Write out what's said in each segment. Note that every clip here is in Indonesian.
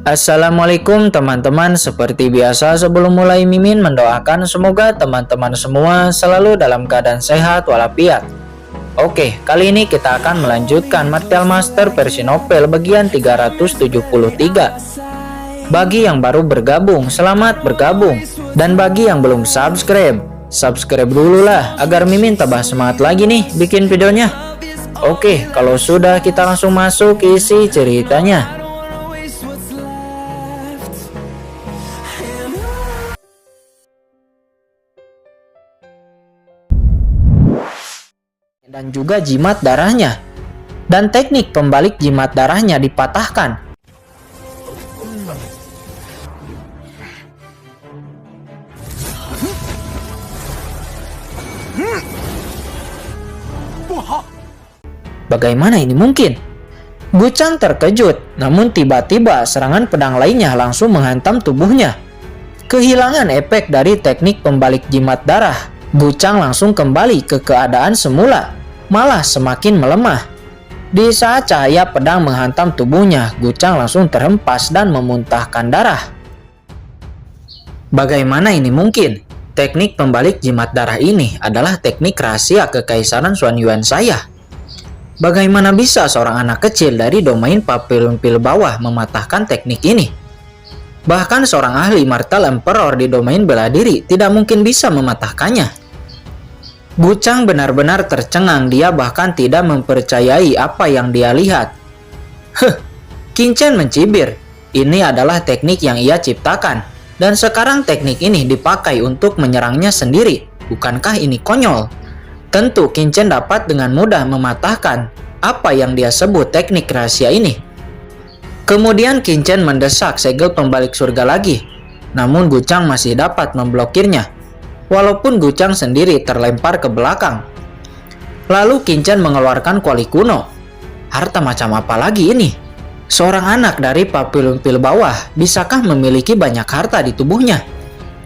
Assalamualaikum teman-teman, seperti biasa sebelum mulai Mimin mendoakan semoga teman-teman semua selalu dalam keadaan sehat walafiat. Oke, kali ini kita akan melanjutkan Martial Master versi novel bagian 373. Bagi yang baru bergabung, selamat bergabung. Dan bagi yang belum subscribe dulu lah agar Mimin tambah semangat lagi nih bikin videonya. Oke, kalau sudah kita langsung masuk ke isi ceritanya. Dan juga jimat darahnya. Dan teknik pembalik jimat darahnya dipatahkan. Bagaimana ini mungkin? Gucang terkejut, namun tiba-tiba serangan pedang lainnya langsung menghantam tubuhnya. Kehilangan efek dari teknik pembalik jimat darah, Gucang langsung kembali ke keadaan semula, malah semakin melemah. Di saat cahaya pedang menghantam tubuhnya, Gucang langsung terhempas dan memuntahkan darah. Bagaimana ini mungkin? Teknik pembalik jimat darah ini adalah teknik rahasia kekaisaran Xuanyuan saya. Bagaimana bisa seorang anak kecil dari domain Papillon Pil bawah mematahkan teknik ini? Bahkan seorang ahli Martial Emperor di domain bela diri tidak mungkin bisa mematahkannya. Gucang benar-benar tercengang, dia bahkan tidak mempercayai apa yang dia lihat. Qin Chen mencibir. Ini adalah teknik yang ia ciptakan, dan sekarang teknik ini dipakai untuk menyerangnya sendiri. Bukankah ini konyol? Tentu Qin Chen dapat dengan mudah mematahkan apa yang dia sebut teknik rahasia ini. Kemudian Qin Chen mendesak segel pembalik surga lagi, namun Gucang masih dapat memblokirnya. Walaupun Gucang sendiri terlempar ke belakang. Lalu Qin Chen mengeluarkan kuali kuno. Harta macam apa lagi ini? Seorang anak dari Papillon Pil bawah bisakah memiliki banyak harta di tubuhnya?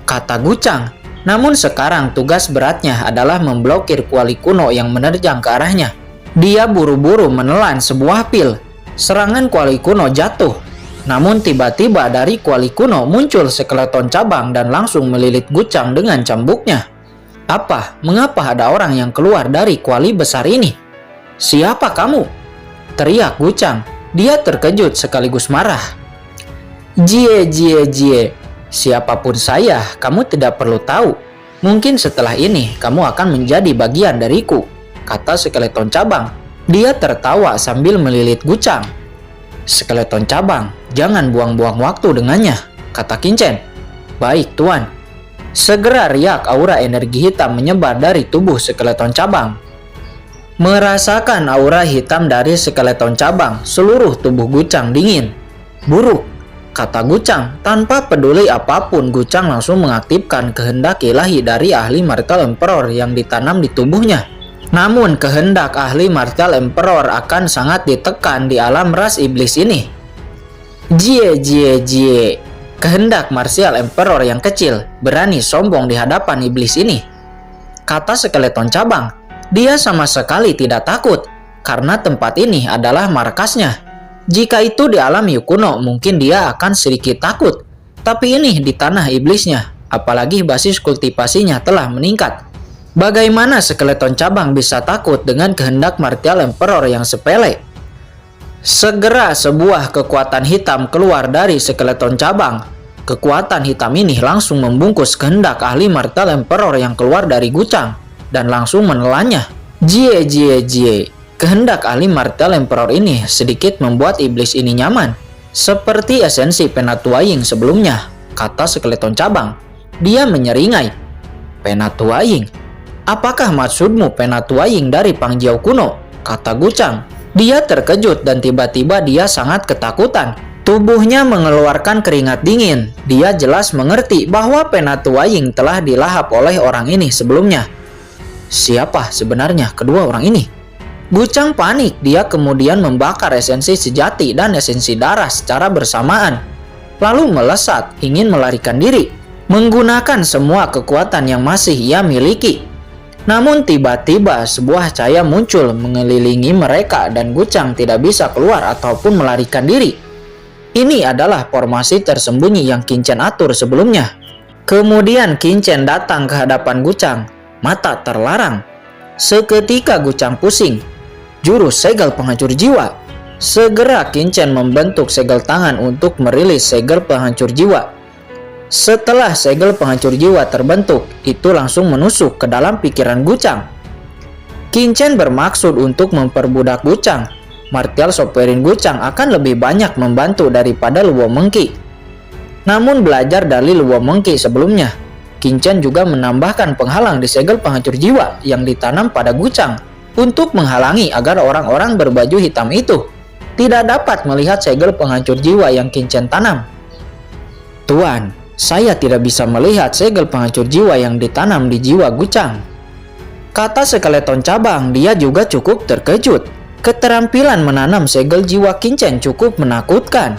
Kata Gucang. Namun sekarang tugas beratnya adalah memblokir kuali kuno yang menerjang ke arahnya. Dia buru-buru menelan sebuah pil. Serangan kuali kuno jatuh. Namun tiba-tiba dari kuali kuno muncul skeleton cabang dan langsung melilit Gucang dengan cambuknya. Apa? Mengapa ada orang yang keluar dari kuali besar ini? Siapa kamu? Teriak Gucang. Dia terkejut sekaligus marah. Jie. Siapapun saya, kamu tidak perlu tahu. Mungkin setelah ini kamu akan menjadi bagian dariku, kata skeleton cabang. Dia tertawa sambil melilit Gucang. Skeleton cabang, jangan buang-buang waktu dengannya, kata Qin Chen. Baik tuan. Segera riak aura energi hitam menyebar dari tubuh skeleton cabang. Merasakan aura hitam dari skeleton cabang, seluruh tubuh Gucang dingin. Buruk, kata Gucang. Tanpa peduli apapun, Gucang langsung mengaktifkan kehendak ilahi dari ahli Martial Emperor yang ditanam di tubuhnya. Namun kehendak ahli Martial Emperor akan sangat ditekan di alam ras iblis ini. Jie. Kehendak Martial Emperor yang kecil berani sombong di hadapan iblis ini, kata skeleton cabang. Dia sama sekali tidak takut karena tempat ini adalah markasnya. Jika itu di alam Yukuno mungkin dia akan sedikit takut, tapi ini di tanah iblisnya, apalagi basis kultivasinya telah meningkat. Bagaimana skeleton cabang bisa takut dengan kehendak Martial Emperor yang sepele? Segera sebuah kekuatan hitam keluar dari skeleton cabang. Kekuatan hitam ini langsung membungkus kehendak ahli Martial Emperor yang keluar dari Gucang dan langsung menelannya. Jie. Kehendak ahli Martial Emperor ini sedikit membuat iblis ini nyaman, seperti esensi Penatuaing sebelumnya, kata skeleton cabang. Dia menyeringai. Penatuaing? Apakah maksudmu Penatuaing dari Pangjiao kuno? Kata Gucang. Dia terkejut dan tiba-tiba dia sangat ketakutan. Tubuhnya mengeluarkan keringat dingin. Dia jelas mengerti bahwa Penatuaing telah dilahap oleh orang ini sebelumnya. Siapa sebenarnya kedua orang ini? Gucang panik, dia kemudian membakar esensi sejati dan esensi darah secara bersamaan. Lalu melesat, ingin melarikan diri, menggunakan semua kekuatan yang masih ia miliki. Namun tiba-tiba sebuah cahaya muncul mengelilingi mereka dan Gucang tidak bisa keluar ataupun melarikan diri. Ini adalah formasi tersembunyi yang Qin Chen atur sebelumnya. Kemudian Qin Chen datang ke hadapan Gucang. Mata terlarang. Seketika Gucang pusing. Jurus segel penghancur jiwa. Segera Qin Chen membentuk segel tangan untuk merilis segel penghancur jiwa. Setelah segel penghancur jiwa terbentuk, itu langsung menusuk ke dalam pikiran Gucang. Qin Chen bermaksud untuk memperbudak Gucang. Martial Sovereign Gucang akan lebih banyak membantu daripada Luo Mengki. Namun belajar dari Luo Mengki sebelumnya, Qin Chen juga menambahkan penghalang di segel penghancur jiwa yang ditanam pada Gucang untuk menghalangi agar orang-orang berbaju hitam itu tidak dapat melihat segel penghancur jiwa yang Qin Chen tanam. Tuan, saya tidak bisa melihat segel penghancur jiwa yang ditanam di jiwa Gucang, kata skeleton cabang. Dia juga cukup terkejut. Keterampilan menanam segel jiwa Qin Chen cukup menakutkan.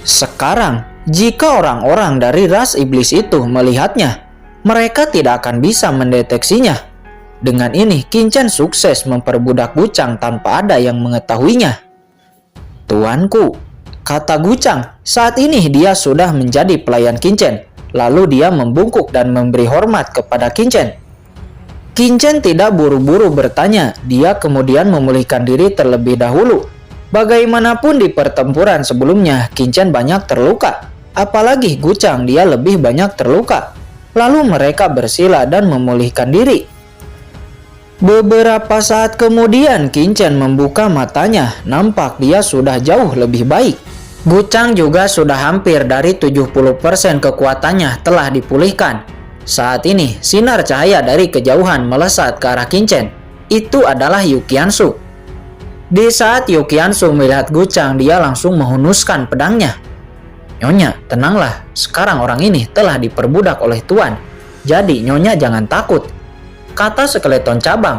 Sekarang, jika orang-orang dari ras iblis itu melihatnya, mereka tidak akan bisa mendeteksinya. Dengan ini, Qin Chen sukses memperbudak Gucang tanpa ada yang mengetahuinya. Tuanku, kata Gucang, saat ini dia sudah menjadi pelayan Qin Chen. Lalu dia membungkuk dan memberi hormat kepada Qin Chen. Qin Chen tidak buru-buru bertanya, dia kemudian memulihkan diri terlebih dahulu. Bagaimanapun di pertempuran sebelumnya, Qin Chen banyak terluka. Apalagi Gucang, dia lebih banyak terluka. Lalu mereka bersila dan memulihkan diri. Beberapa saat kemudian, Qin Chen membuka matanya. Nampak dia sudah jauh lebih baik. Gucang juga sudah hampir dari 70% kekuatannya telah dipulihkan. Saat ini, sinar cahaya dari kejauhan melesat ke arah Qin Chen. Itu adalah Yu Qiansu. Di saat Yu Qiansu melihat Gucang, dia langsung menghunuskan pedangnya. Nyonya, tenanglah. Sekarang orang ini telah diperbudak oleh Tuan. Jadi, Nyonya jangan takut, kata skeleton cabang.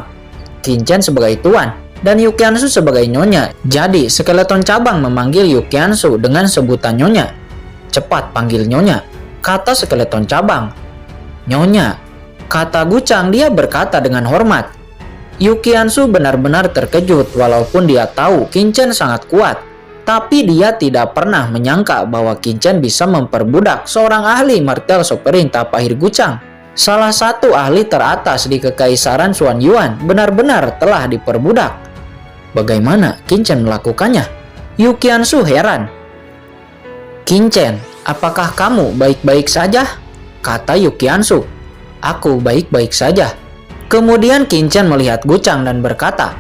Qin Chen sebagai Tuan dan Yu Qiansu sebagai Nyonya. Jadi, skeleton cabang memanggil Yu Qiansu dengan sebutan Nyonya. Cepat panggil Nyonya, kata skeleton cabang. Nyonya, kata Gucang. Dia berkata dengan hormat. Yu Qiansu benar-benar terkejut walaupun dia tahu Qin Chen sangat kuat. Tapi dia tidak pernah menyangka bahwa Qin Chen bisa memperbudak seorang ahli martial sovereign Tapahir Gucang. Salah satu ahli teratas di Kekaisaran Xuan Yuan benar-benar telah diperbudak. Bagaimana Qin Chen melakukannya? Yu Qiansu heran. Qin Chen, apakah kamu baik-baik saja? Kata Yu Qiansu. Aku baik-baik saja. Kemudian Qin Chen melihat Gucang dan berkata,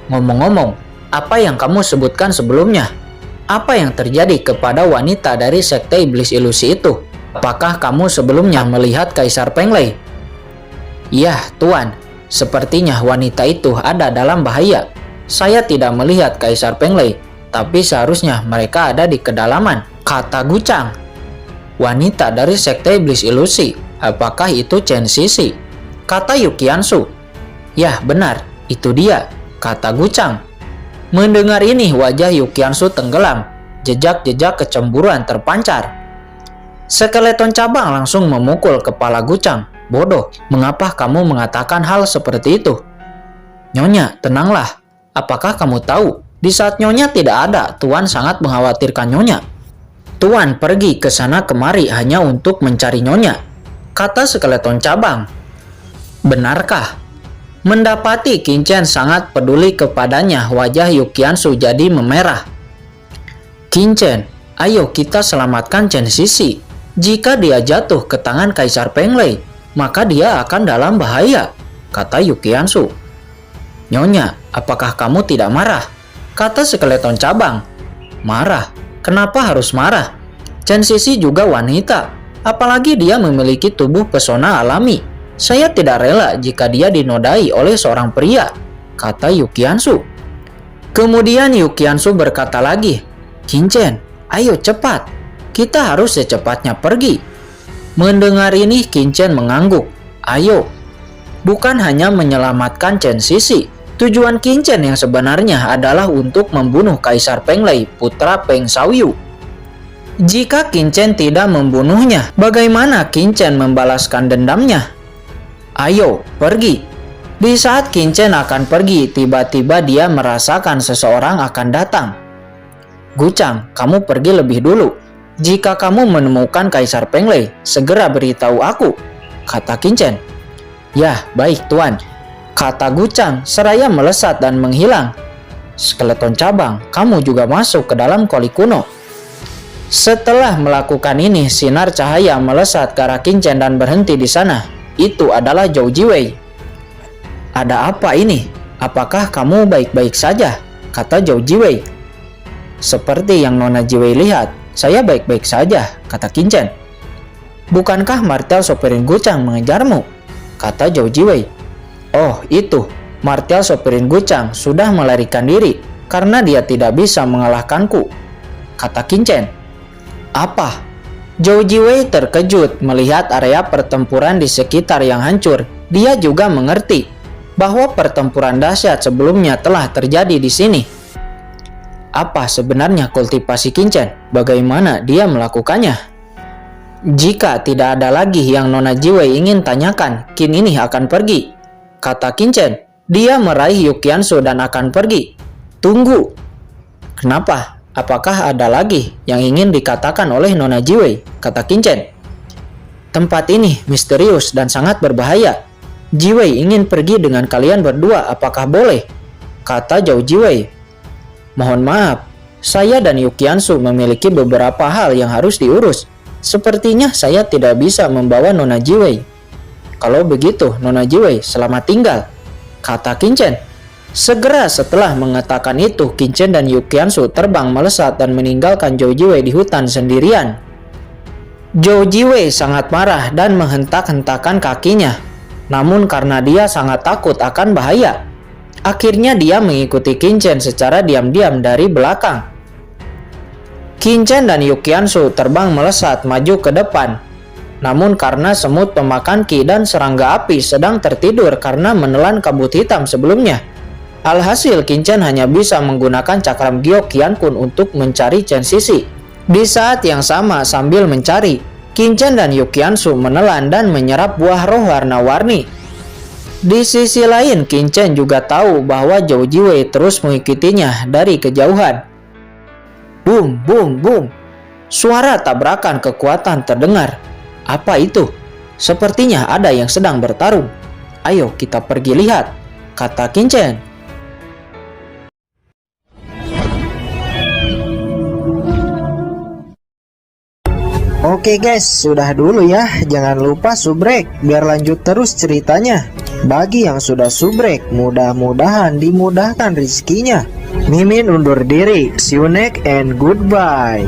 ngomong-ngomong, apa yang kamu sebutkan sebelumnya? Apa yang terjadi kepada wanita dari sekte iblis ilusi itu? Apakah kamu sebelumnya melihat Kaisar Penglei? Ya, Tuan. Sepertinya wanita itu ada dalam bahaya. Saya tidak melihat Kaisar Penglei, tapi seharusnya mereka ada di kedalaman, kata Gucang. Wanita dari sekte iblis ilusi, apakah itu Chen Sisi? Kata Yu Qiansu. Ya, benar, itu dia, kata Gucang. Mendengar ini, wajah Yu Qiansu tenggelam. Jejak-jejak kecemburuan terpancar. Skeleton cabang langsung memukul kepala Gucang. Bodoh, mengapa kamu mengatakan hal seperti itu? Nyonya, tenanglah. Apakah kamu tahu, di saat Nyonya tidak ada, Tuan sangat mengkhawatirkan Nyonya. Tuan pergi ke sana kemari hanya untuk mencari Nyonya, kata skeleton cabang. Benarkah? Mendapati Qin Chen sangat peduli kepadanya, wajah Yu Qiansu jadi memerah. Qin Chen, ayo kita selamatkan Chen Sisi. Jika dia jatuh ke tangan Kaisar Penglei, maka dia akan dalam bahaya, kata Yu Qiansu. Nyonya, apakah kamu tidak marah? Kata skeleton cabang. Marah? Kenapa harus marah? Chen Sisi juga wanita, apalagi dia memiliki tubuh pesona alami. Saya tidak rela jika dia dinodai oleh seorang pria, kata Yu Qiansu. Kemudian Yu Qiansu berkata lagi, Qin Chen, ayo cepat, kita harus secepatnya pergi. Mendengar ini Qin Chen mengangguk. Ayo, bukan hanya menyelamatkan Chen Sisi. Tujuan Qin Chen yang sebenarnya adalah untuk membunuh Kaisar Penglei, putra Peng Shaoyu. Jika Qin Chen tidak membunuhnya, bagaimana Qin Chen membalaskan dendamnya? Ayo, pergi. Di saat Qin Chen akan pergi, tiba-tiba dia merasakan seseorang akan datang. Gucang, kamu pergi lebih dulu. Jika kamu menemukan Kaisar Penglei, segera beritahu aku, kata Qin. Ya, baik tuan, kata Gucang seraya melesat dan menghilang. Skeleton cabang, kamu juga masuk ke dalam koli kuno. Setelah melakukan ini, sinar cahaya melesat ke arah Qin dan berhenti di sana. Itu adalah Zhou Jiwei. Ada apa ini? Apakah kamu baik-baik saja? Kata Zhou Jiwei. Seperti yang Nona Jiwei lihat, saya baik-baik saja, kata Qin. Bukankah martel Sopirin Gucang mengejarmu? Kata Zhou Jiwei. Oh, itu. Martial Sopirin Gucang sudah melarikan diri karena dia tidak bisa mengalahkanku, kata Qin. Apa? Zhou Jiwei terkejut melihat area pertempuran di sekitar yang hancur. Dia juga mengerti bahwa pertempuran dahsyat sebelumnya telah terjadi di sini. Apa sebenarnya kultivasi Qin? Bagaimana dia melakukannya? Jika tidak ada lagi yang Nona Jiwei ingin tanyakan, Qin ini akan pergi, kata Qin. Dia meraih Yuqiansu dan akan pergi. Tunggu. Kenapa? Apakah ada lagi yang ingin dikatakan oleh Nona Jiwei? Kata Qin. Tempat ini misterius dan sangat berbahaya. Jiwei ingin pergi dengan kalian berdua, apakah boleh? Kata Zhou Jiwei. Mohon maaf, saya dan Yuqiansu memiliki beberapa hal yang harus diurus. Sepertinya saya tidak bisa membawa Nona Jiwei. Kalau begitu, Nona Jiwei, selamat tinggal, kata Qin. Segera setelah mengatakan itu, Qin dan Yuqiansu terbang melesat dan meninggalkan Zhou Jiwei di hutan sendirian. Zhou Jiwei sangat marah dan menghentak-hentakan kakinya. Namun karena dia sangat takut akan bahaya, akhirnya dia mengikuti Qin secara diam-diam dari belakang. Qin dan Yuqiansu terbang melesat maju ke depan. Namun karena semut pemakan ki dan serangga api sedang tertidur karena menelan kabut hitam sebelumnya, alhasil Qin hanya bisa menggunakan cakram giok Qiankun untuk mencari Chen Sisi. Di saat yang sama sambil mencari, Qin dan Yuqiansu menelan dan menyerap buah roh warna-warni. Di sisi lain, Qin juga tahu bahwa Zhou Jiwei terus mengikutinya dari kejauhan. Boom, boom, boom. Suara tabrakan kekuatan terdengar. Apa itu? Sepertinya ada yang sedang bertarung. Ayo kita pergi lihat, kata Qin. Oke guys, sudah dulu ya. Jangan lupa subrek biar lanjut terus ceritanya. Bagi yang sudah subrek, mudah-mudahan dimudahkan rezekinya. Mimin undur diri. See you next and goodbye.